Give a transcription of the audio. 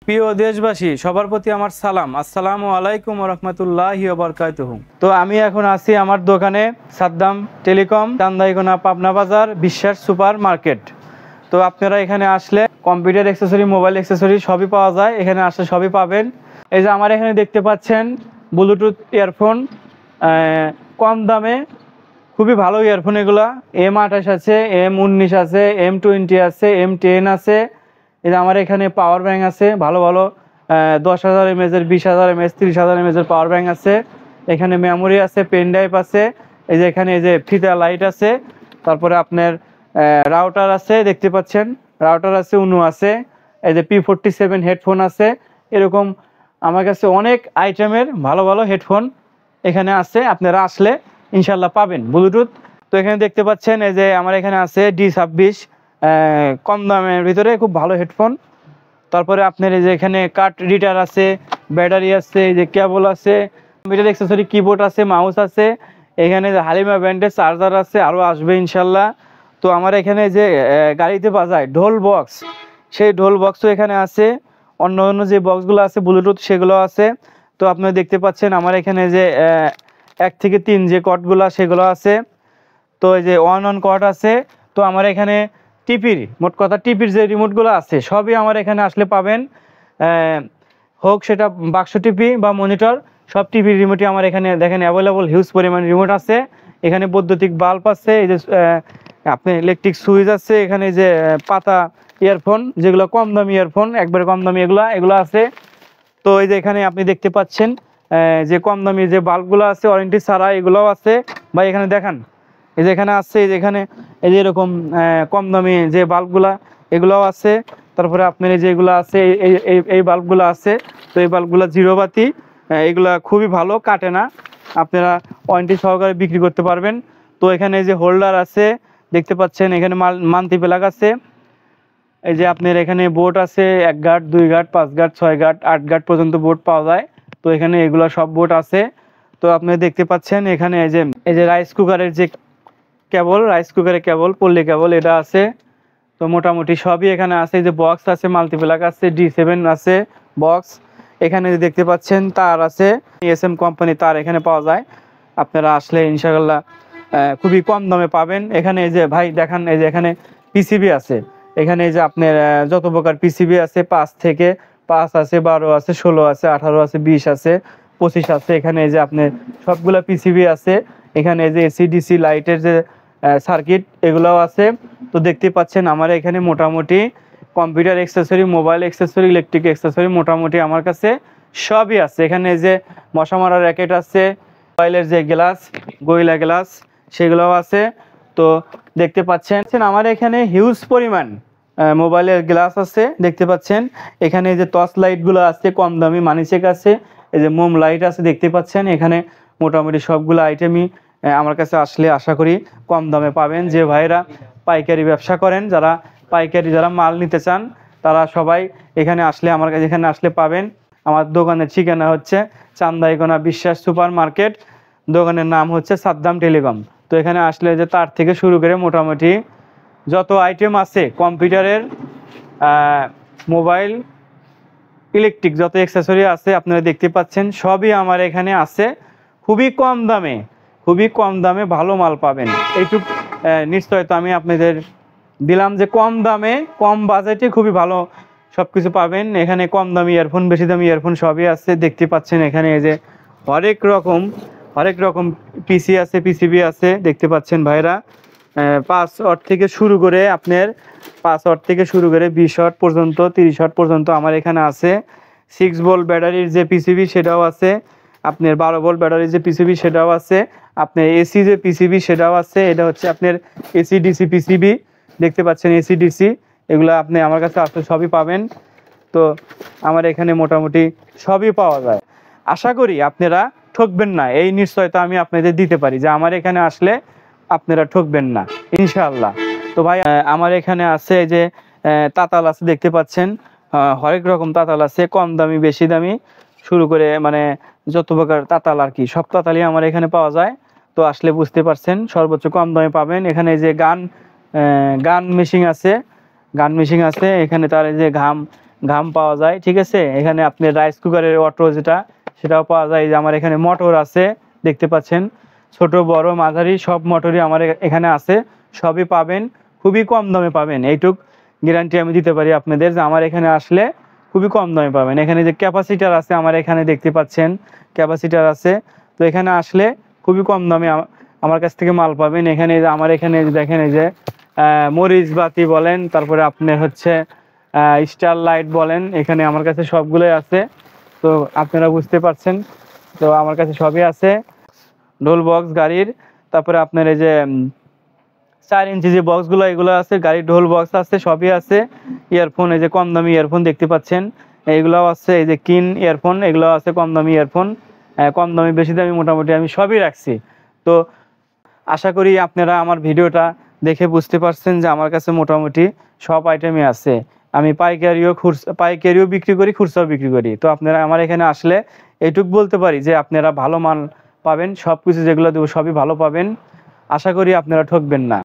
প্রিয় দেশবাসী, সবার প্রতি আমার সালাম। আসসালামু আলাইকুম রহমতুল্লাহি ওয়া বারাকাতুহু। তো আমি এখন আছি আমার দোকানে, সাদ্দাম টেলিকম, চান্দাইকোনা, পাবনা বাজার, বিশ্বাস সুপার মার্কেট। তো আপনারা এখানে আসলে কম্পিউটার অ্যাক্সেসরি, মোবাইল অ্যাক্সেসরি সবই পাওয়া যায়। এখানে আসলে সবই পাবেন। এই যে আমার এখানে দেখতে পাচ্ছেন ব্লুটুথ ইয়ারফোন, কম দামে, খুবই ভালো ইয়ারফোন। এগুলা M28 আছে, M19 আছে, M20 আছে, M10 আছে। এই যে আমার এখানে পাওয়ার ব্যাংক আছে, ভালো ভালো 10,000 mAh, 20,000 mAh, 30,000 mAh power bank আছে। এখানে মেমোরি আছে, পেন ড্রাইভ আছে। এই যে এখানে এই যে ফিতা লাইট আছে, তারপরে আপনার রাউটার আছে, দেখতে পাচ্ছেন রাউটার আছে, উনু আছে। এই যে P47 হেডফোন আছে। এরকম আমার কাছে অনেক আইটেমের ভালো ভালো হেডফোন এখানে আছে। আপনারা আসলে ইনশাল্লাহ পাবেন ব্লুটুথ। তো এখানে দেখতে পাচ্ছেন এই যে আমার এখানে আছে D26, কম দামের ভিতরে খুব ভালো হেডফোন। তারপরে আপনার এই যে এখানে কাট রিডার আছে, ব্যাটারি আছে, এই যে কেবল আছে, কম্পিউটার অ্যাক্সেসরি, কিবোর্ড আছে, মাউস আছে। এখানে যে হালিমা ব্র্যান্ডের চার্জার আছে, আরও আসবে ইনশাল্লাহ। তো আমার এখানে যে গাড়িতে বাজায় ঢোল বক্স, সেই ঢোল বক্সও এখানে আছে। অন্য অন্য যে বক্সগুলো আছে ব্লুটুথ, সেগুলো আছে। তো আপনারা দেখতে পাচ্ছেন আমার এখানে যে 1 থেকে 3 যে কর্ডগুলো, সেগুলো আছে। তো এই যে 1 কর্ড আছে। তো আমার এখানে টিপির, মোট কথা টিপির যে রিমোটগুলো আছে সবই আমার এখানে আসলে পাবেন। হোক সেটা বাক্স টিপি বা মনিটর, সব টিভির রিমোটই আমার এখানে দেখেন অ্যাভেলেবল, হিউজ পরিমাণ রিমোট আছে। এখানে বৈদ্যুতিক বাল্ব আছে, এই যে আপনার ইলেকট্রিক সুইচ আছে। এখানে যে পাতা ইয়ারফোন, যেগুলো কম দামি ইয়ারফোন, একবারে কম দামি, এগুলো আছে। তো এই যে এখানে আপনি দেখতে পাচ্ছেন যে কম দামি যে বাল্বগুলো আছে, ওয়ারেন্টি ছাড়া, এগুলোও আছে। ভাই এখানে দেখান, এই যে এখানে আছে, এই যে এখানে এই যে এরকম কম দামি যে বাল্বগুলা, এগুলোও আছে। তারপরে আপনার এই যে এগুলো আছে, এই বাল্বগুলো আছে। তো এই বাল্বগুলো জিরো বাতি, এগুলা খুবই ভালো, কাটে না, আপনারা ওয়ারেন্টি সহকারে বিক্রি করতে পারবেন। তো এখানে এই যে হোল্ডার আছে, দেখতে পাচ্ছেন এখানে মাল্টি প্লাগ আছে। এই যে আপনার এখানে বোর্ড আছে, 1 guard, 2 guard, 5 guard, 6 guard, 8 guard পর্যন্ত বোর্ড পাওয়া যায়। তো এখানে এগুলো সব বোর্ড আছে। তো আপনি দেখতে পাচ্ছেন এখানে এই যে রাইস কুকারের যে কেবল, রাইস কুকারের কেবল, পল্লী কেবল, এটা আছে। তো মোটামুটি সবই এখানে আছে। এই যে বক্স আছে, মাল্টিপ্লাগ আছে, D7 আছে বক্স। এখানে যে দেখতে পাচ্ছেন তার আছে, SM কোম্পানি তার এখানে পাওয়া যায়। আপনারা আসলে ইনশাআল্লাহ খুবই কম দামে পাবেন। এখানে এই যে ভাই দেখান, এই যে এখানে পিসিবি আছে। এখানে এই যে আপনার যত প্রকার পিসিবি আছে, 5 থেকে 5 আছে, 12 আছে, 16 আছে, 18 আছে, 20 আছে, 25 আছে। এখানে এই যে আপনার সবগুলা পিসিবি আছে। এখানে এই যে AC/DC লাইটের যে সার্কিট, এগুলোও আছে। তো দেখতে পাচ্ছেন আমার এখানে মোটামুটি computer accessory, mobile accessory, electric accessory মোটামুটি আমার কাছে সবই আছে। এখানে এই যে মশা মারার র্যাকেট আছে, মোবাইলের যে গ্লাস, গরিলা গ্লাস, সেগুলোও আছে। তো দেখতে পাচ্ছেন আমার এখানে হিউজ পরিমাণ মোবাইলের গ্লাস আছে, দেখতে পাচ্ছেন। এখানে এই যে টর্চ লাইটগুলো আছে, কম দামি মানিচেক আছে, এই যে মোম লাইট আছে, দেখতে পাচ্ছেন। এখানে মোটামুটি সবগুলো আইটেমই আমার কাছে আসলে আশা করি কম দামে পাবেন। যে ভাইরা পাইকারি ব্যবসা করেন, যারা পাইকারি, যারা মাল নিতে চান, তারা সবাই এখানে আসলে, আমার কাছে এখানে আসলে পাবেন। আমার দোকানের ঠিকানা হচ্ছে চান্দাইকোনা বিশ্বাস সুপার মার্কেট, দোকানের নাম হচ্ছে সাদ্দাম টেলিকম। তো এখানে আসলে যে তার থেকে শুরু করে মোটামুটি যত আইটেম আছে কম্পিউটারের, মোবাইল, ইলেকট্রিক যত অ্যাক্সেসরি আছে আপনারা দেখতে পাচ্ছেন, সবই আমার এখানে আছে। খুবই কম দামে, খুবই কম দামে ভালো মাল পাবেন, এইটুক নিশ্চয়তা আমি আপনাদের দিলাম, যে কম দামে, কম বাজেটে খুবই ভালো সব কিছু পাবেন। এখানে কম দামি ইয়ারফোন, বেশি দামি ইয়ারফোন সবই আছে, দেখতে পাচ্ছেন। এখানে এই যে হরেক রকম পিসি আছে, পিসিবি আছে, দেখতে পাচ্ছেন ভাইরা। 5 ওয়াট থেকে শুরু করে আপনার 5 ওয়াট থেকে শুরু করে 20 ওয়াট পর্যন্ত, 30 ওয়াট পর্যন্ত আমার এখানে আছে। 6 ভোল্ট ব্যাটারির যে পিসিবি, সেটাও আছে। আপনার 12 ভোল্ট ব্যাটারির যে পিসিবি, সেটাও আছে। আপনার এসি যে পিসিবি, সেটাও আছে। এটা হচ্ছে আপনার AC/DC পিসিবি, দেখতে পাচ্ছেন AC/DC। এগুলো আপনি আমার কাছে আসলে সবই পাবেন। তো আমার এখানে মোটামুটি সবই পাওয়া যায়। আশা করি আপনারা ঠকবেন না, এই নিশ্চয়তা আমি আপনাদের দিতে পারি যে আমার এখানে আসলে আপনারা ঠকবেন না ইনশাআল্লাহ। তো ভাই আমার এখানে আছে এই যে তাতাল আছে, দেখতে পাচ্ছেন। হরেক রকম তাতাল আছে, কম দামি, বেশি দামি, শুরু করে মানে যত প্রকার তাতাল আর কি, সব তাতালই আমার এখানে পাওয়া যায়। তো আসলে বুঝতে পারছেন সর্বোচ্চ কম দামে পাবেন। এখানে যে গান মেশিন আছে, এখানে তার এই যে ঘাম পাওয়া যায়, ঠিক আছে। এখানে আপনি রাইস কুকারের অটো যেটা সেটাও পাওয়া যায়। এই যে আমার এখানে মোটর আছে, দেখতে পাচ্ছেন, ছোট বড় মাঝারি সব মোটরই আমার এখানে আছে, সবই পাবেন, খুবই কম দামে পাবেন। এইটুক গ্যারান্টি আমি দিতে পারি আপনাদের যে আমার এখানে আসলে খুবই কম দামে পাবেন। এখানে যে ক্যাপাসিটার আছে আমার এখানে দেখতে পাচ্ছেন, ক্যাপাসিটার আছে। তো এখানে আসলে খুবই কম দামে আমার কাছ থেকে মাল পাবেন। এখানে আমার এখানে দেখেন এই যে মরিচ বাতি বলেন, তারপরে আপনার হচ্ছে স্টার লাইট বলেন, এখানে আমার কাছে সবগুলোই আছে। তো আপনারা বুঝতে পারছেন, তো আমার কাছে সবই আছে। ঢোল বক্স গাড়ির, তারপরে আপনার এই যে 4 ইঞ্চি যে বক্সগুলো এগুলো আছে, গাড়ির ঢোল বক্স আছে, সবই আছে। ইয়ারফোন, এই যে কম দামি ইয়ারফোন দেখতে পাচ্ছেন, এইগুলোও আছে। এই যে কিন ইয়ারফোন, এগুলো আছে কম দামি ইয়ারফোন, কম দামি বেশি দামি মোটামুটি আমি সবই রাখছি। তো আশা করি আপনারা আমার ভিডিওটা দেখে বুঝতে পারছেন যে আমার কাছে মোটামুটি সব আইটেমই আছে। আমি পাইকারিও বিক্রি করি, খুচরাও বিক্রি করি। তো আপনারা আমার এখানে আসলে এইটুক বলতে পারি যে আপনারা ভালো মাল পাবেন, সব কিছু যেগুলো দেবো সবই ভালো পাবেন। আশা করি আপনারা ঠকবেন না।